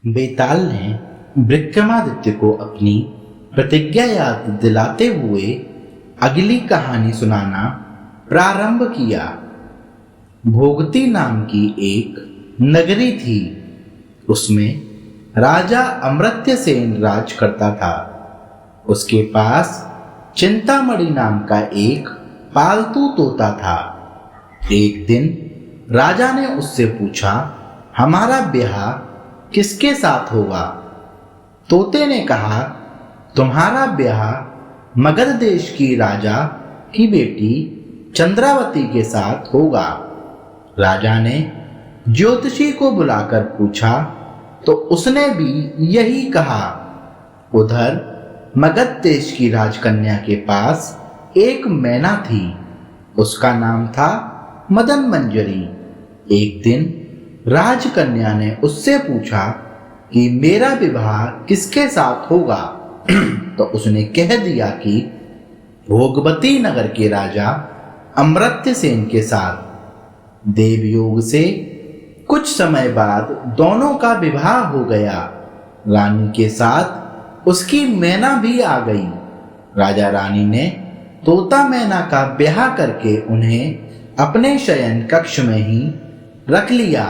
बेताल ने विक्रमादित्य को अपनी प्रतिज्ञा याद दिलाते हुए अगली कहानी सुनाना प्रारंभ किया। भोगती नाम की एक नगरी थी। उसमें राजा अमर्त्यसेन राज करता था। उसके पास चिंतामणि नाम का एक पालतू तोता था। एक दिन राजा ने उससे पूछा, हमारा ब्याह किसके साथ होगा? तोते ने कहा, तुम्हारा ब्याह मगध देश की राजा की बेटी चंद्रावती के साथ होगा। राजा ने ज्योतिषी को बुलाकर पूछा तो उसने भी यही कहा। उधर मगध देश की राजकन्या के पास एक मैना थी। उसका नाम था मदन मंजरी। एक दिन राजकन्या ने उससे पूछा कि मेरा विवाह किसके साथ होगा? तो उसने कह दिया कि भोगवती नगर के राजा अमर्त्यसेन के साथ। देवयोग से कुछ समय बाद दोनों का विवाह हो गया। रानी के साथ उसकी मैना भी आ गई। राजा रानी ने तोता मैना का ब्याह करके उन्हें अपने शयन कक्ष में ही रख लिया।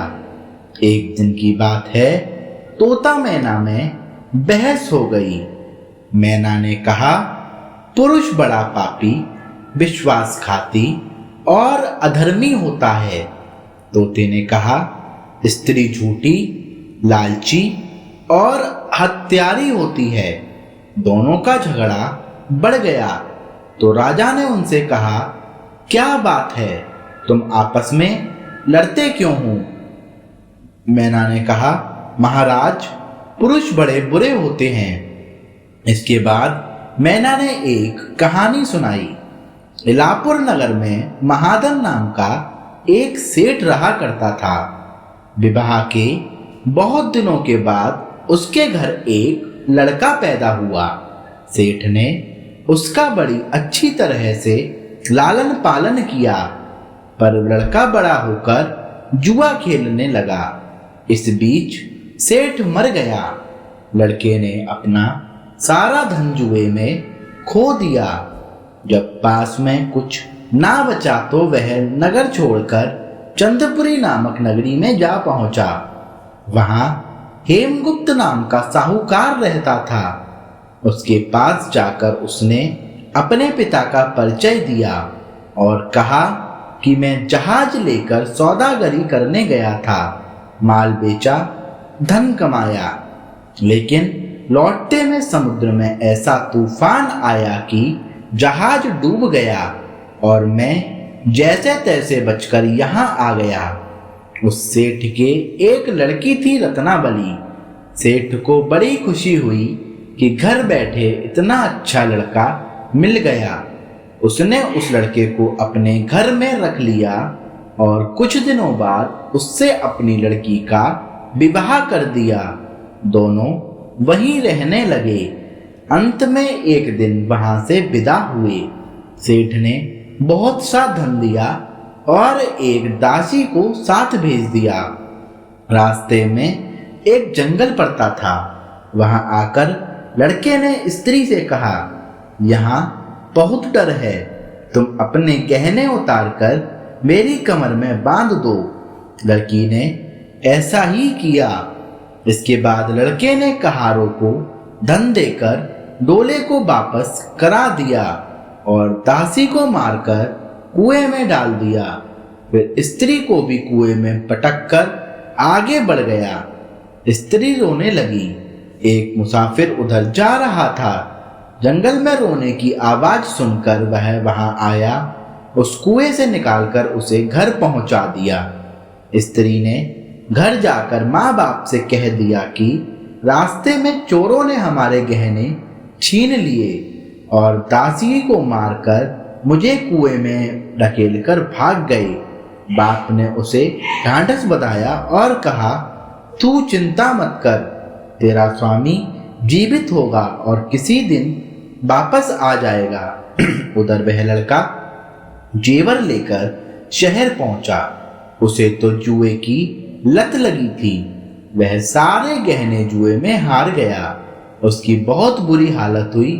एक दिन की बात है, तोता मैना में बहस हो गई। मैना ने कहा, पुरुष बड़ा पापी, विश्वासघाती और अधर्मी होता है। तोते ने कहा, स्त्री झूठी, लालची और हत्यारी होती है। दोनों का झगड़ा बढ़ गया तो राजा ने उनसे कहा, क्या बात है, तुम आपस में लड़ते क्यों हो? मैना ने कहा, महाराज, पुरुष बड़े बुरे होते हैं। इसके बाद मैना ने एक कहानी सुनाई। इलापुर नगर में महादन नाम का एक सेठ रहा करता था। विवाह के बहुत दिनों के बाद उसके घर एक लड़का पैदा हुआ। सेठ ने उसका बड़ी अच्छी तरह से लालन पालन किया, पर लड़का बड़ा होकर जुआ खेलने लगा। इस बीच सेठ मर गया। लड़के ने अपना सारा धन जुए में खो दिया। जब पास में कुछ ना बचा तो वह नगर छोड़कर चंद्रपुरी नामक नगरी में जा पहुंचा। वहां हेमगुप्त नाम का साहूकार रहता था। उसके पास जाकर उसने अपने पिता का परिचय दिया और कहा कि मैं जहाज लेकर सौदागरी करने गया था, माल बेचा, धन कमाया, लेकिन लौटते में समुद्र में ऐसा तूफान आया कि जहाज डूब गया और मैं जैसे तैसे बचकर यहाँ आ गया। उस सेठ के एक लड़की थी, रत्नावली। सेठ को बड़ी खुशी हुई कि घर बैठे इतना अच्छा लड़का मिल गया। उसने उस लड़के को अपने घर में रख लिया और कुछ दिनों बाद उससे अपनी लड़की का विवाह कर दिया। दोनों वहीं रहने लगे। अंत में एक दिन वहां से विदा हुए। सेठ ने बहुत सा धन दिया और एक दासी को साथ भेज दिया। रास्ते में एक जंगल पड़ता था। वहां आकर लड़के ने स्त्री से कहा, यहाँ बहुत डर है, तुम अपने गहने उतार कर मेरी कमर में बांध दो। लड़की ने ऐसा ही किया। इसके बाद लड़के ने कहारों को धन देकर डोले को वापस करा दिया और दासी को मारकर कुएं में डाल दिया। फिर स्त्री को भी कुएं में पटक कर आगे बढ़ गया। स्त्री रोने लगी। एक मुसाफिर उधर जा रहा था। जंगल में रोने की आवाज सुनकर वह वहां आया। उस कुएं से निकालकर उसे घर पहुंचा दिया। स्त्री ने घर जाकर माँ बाप से कह दिया कि रास्ते में चोरों ने हमारे गहने छीन लिए और दासी को मारकर मुझे कुएं में ढकेलकर भाग गए। बाप ने उसे ढांढस बंधाया और कहा, तू चिंता मत कर, तेरा स्वामी जीवित होगा और किसी दिन वापस आ जाएगा। उधर वह लड़का जेवर लेकर शहर पहुंचा। उसे तो जुए की लत लगी थी। वह सारे गहने जुए में हार गया। उसकी बहुत बुरी हालत हुई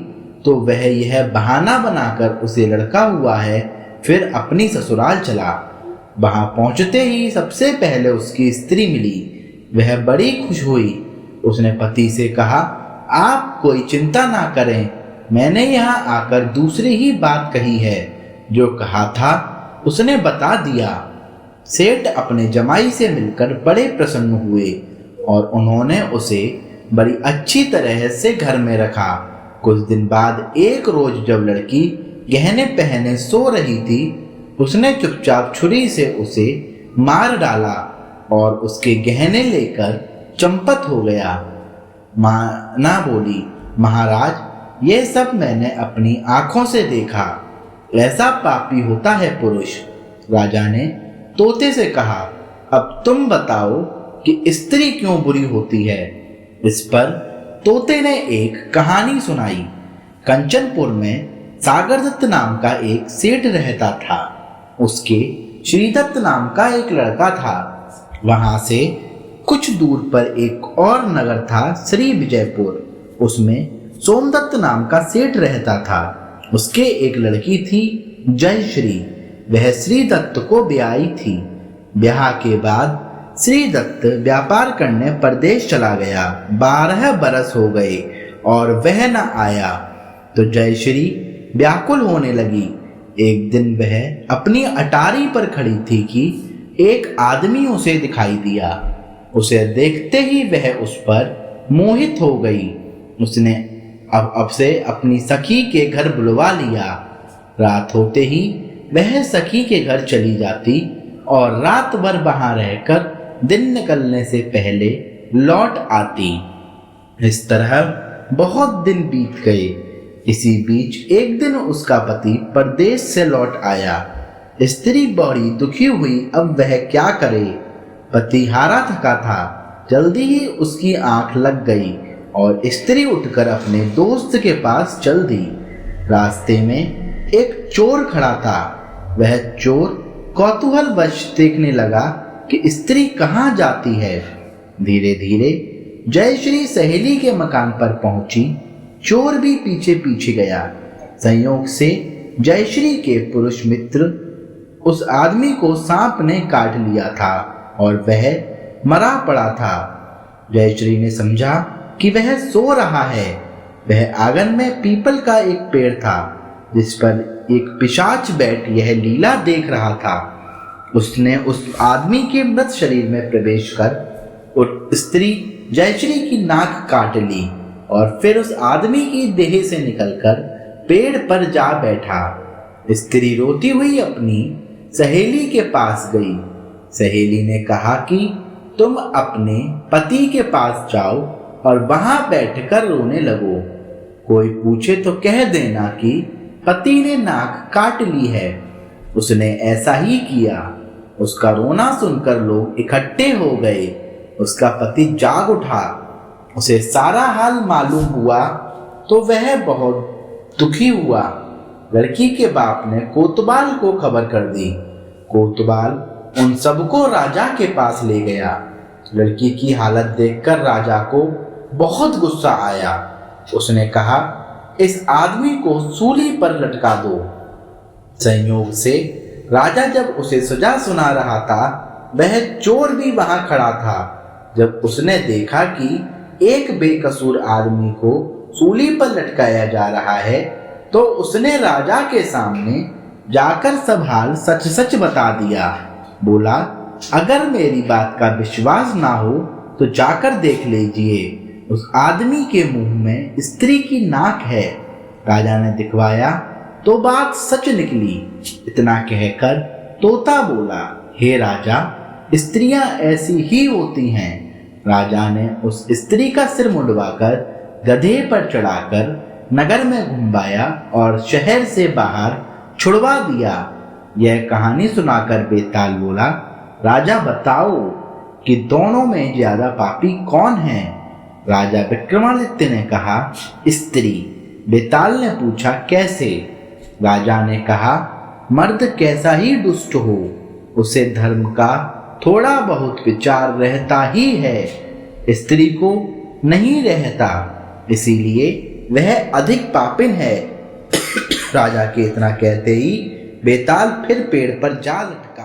तो वह यह बहाना बनाकर उसे लड़का हुआ है फिर अपनी ससुराल चला। वहां पहुंचते ही सबसे पहले उसकी स्त्री मिली। वह बड़ी खुश हुई। उसने पति से कहा, आप कोई चिंता ना करें, मैंने यहाँ आकर दूसरी ही बात कही है। जो कहा था उसने बता दिया। सेठ अपने जमाई से मिलकर बड़े प्रसन्न हुए और उन्होंने उसे बड़ी अच्छी तरह से घर में रखा। कुछ दिन बाद एक रोज जब लड़की गहने पहने सो रही थी, उसने चुपचाप छुरी से उसे मार डाला और उसके गहने लेकर चंपत हो गया। माना बोली, महाराज ये सब मैंने अपनी आंखों से देखा। ऐसा पापी होता है पुरुष। राजा ने तोते से कहा, अब तुम बताओ कि स्त्री क्यों बुरी होती है। इस पर तोते ने एक कहानी सुनाई। कंचनपुर में सागरदत्त नाम का एक सेठ रहता था। उसके श्रीदत्त नाम का एक लड़का था। वहां से कुछ दूर पर एक और नगर था, श्री विजयपुर। उसमें सोमदत्त नाम का सेठ रहता था। उसके एक लड़की थी, जयश्री। वह श्रीदत्त को ब्याही थी। ब्याह के बाद श्रीदत्त व्यापार करने परदेश चला गया। 12 बरस हो गए और वह न आया तो जयश्री व्याकुल होने लगी। एक दिन वह अपनी अटारी पर खड़ी थी कि एक आदमी उसे दिखाई दिया। उसे देखते ही वह उस पर मोहित हो गई। उसने अब से अपनी सखी के घर बुलवा लिया। रात होते ही वह सखी के घर चली जाती और रात भर वहां रहकर दिन निकलने से पहले लौट आती। इस तरह बहुत दिन बीत गए। इसी बीच एक दिन उसका पति परदेश से लौट आया। स्त्री बड़ी दुखी हुई, अब वह क्या करे। पति हारा थका था। जल्दी ही उसकी आंख लग गई और स्त्री उठकर अपने दोस्त के पास चल दी। रास्ते में एक चोर खड़ा था। वह चोर कौतूहलवश देखने लगा कि स्त्री कहाँ जाती है। धीरे धीरे जयश्री सहेली के मकान पर पहुंची। चोर भी पीछे पीछे गया। संयोग से जयश्री के पुरुष मित्र उस आदमी को सांप ने काट लिया था और वह मरा पड़ा था। जयश्री ने समझा कि वह सो रहा है। वह आंगन में पीपल का एक पेड़ था जिस पर एक पिशाच बैठ यह लीला देख रहा था। उसने उस आदमी के मृत शरीर में प्रवेश कर उस स्त्री जयश्री की नाक काट ली और फिर उस आदमी की देह से निकलकर पेड़ पर जा बैठा। स्त्री रोती हुई अपनी सहेली के पास गई। सहेली ने कहा कि तुम अपने पति के पास जाओ और वहां बैठकर रोने लगो। कोई पूछे तो कह देना कि पति ने नाक काट ली है। उसने ऐसा ही किया। उसका रोना सुनकर लोग इकट्ठे हो गए। उसका पति जाग उठा। उसे सारा हाल मालूम हुआ तो वह बहुत दुखी हुआ। लड़की के बाप ने कोतवाल को खबर कर दी। कोतवाल उन सबको राजा के पास ले गया। लड़की की हालत देखकर राजा को बहुत गुस्सा आया। उसने कहा, इस आदमी को सूली पर लटका दो। संयोग से राजा जब उसे सजा सुना रहा था, वह चोर भी वहां खड़ा था। जब उसने देखा कि एक बेकसूर आदमी को सूली पर लटकाया जा रहा है, तो उसने राजा के सामने जाकर सब हाल सच सच बता दिया। बोला, अगर मेरी बात का विश्वास ना हो तो जाकर देख लीजिए, उस आदमी के मुंह में स्त्री की नाक है। राजा ने दिखवाया तो बात सच निकली। इतना कहकर तोता बोला, हे राजा, स्त्रियां ऐसी ही होती हैं। राजा ने उस स्त्री का सिर मुंडवाकर गधे पर चढ़ाकर नगर में घुमाया और शहर से बाहर छुड़वा दिया। यह कहानी सुनाकर बेताल बोला, राजा बताओ कि दोनों में ज्यादा पापी कौन है। राजा विक्रमादित्य ने कहा, स्त्री। बेताल ने पूछा, कैसे। राजा ने कहा, मर्द कैसा ही दुष्ट हो, उसे धर्म का थोड़ा बहुत विचार रहता ही है। स्त्री को नहीं रहता, इसीलिए वह अधिक पापिन है। राजा के इतना कहते ही बेताल फिर पेड़ पर जा लटका।